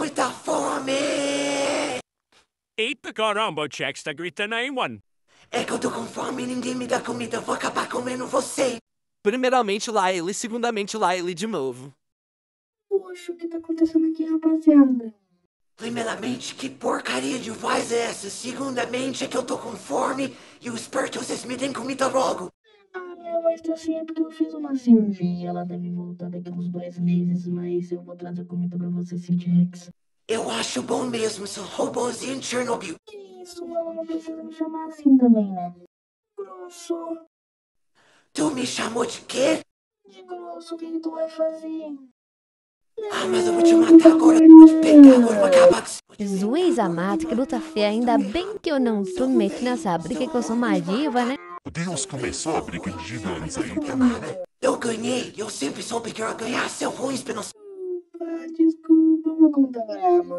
muita fome! Eita caramba, Jax tá gritando aí, mano. É que eu tô com fome e ninguém me dá comida, eu vou acabar comendo você. Primeiramente, Lyle, segundamente, Lyle de novo. Poxa, o que tá acontecendo aqui, rapaziada? Primeiramente, que porcaria de voz é essa? Segundamente, é que eu tô com fome e eu espero que vocês me deem comida logo. Ah, minha voz tá assim é porque eu fiz uma cirurgia. Ela deve voltar daqui a uns 2 meses, mas eu vou trazer comida pra você, sim, Jax. Eu acho bom mesmo, seu robôzinho de Chernobyl. Isso, ela não precisa me chamar assim também, né? Grosso. Tu me chamou de quê? De grosso, o que tu vai fazer? Ah, mas eu vou te matar agora, eu vou te pegar agora, eu vou acabar com isso. Zuiz amado, que luta feia. Ainda bem que eu não tô me metendo nessa briga, que eu sou uma diva, né? Deus, começou a briga de gigantes aí também. Eu ganhei, eu sempre soube que eu ia ganhar, seu ruim, espinoso. Desculpa, desculpa, eu não tava bravo.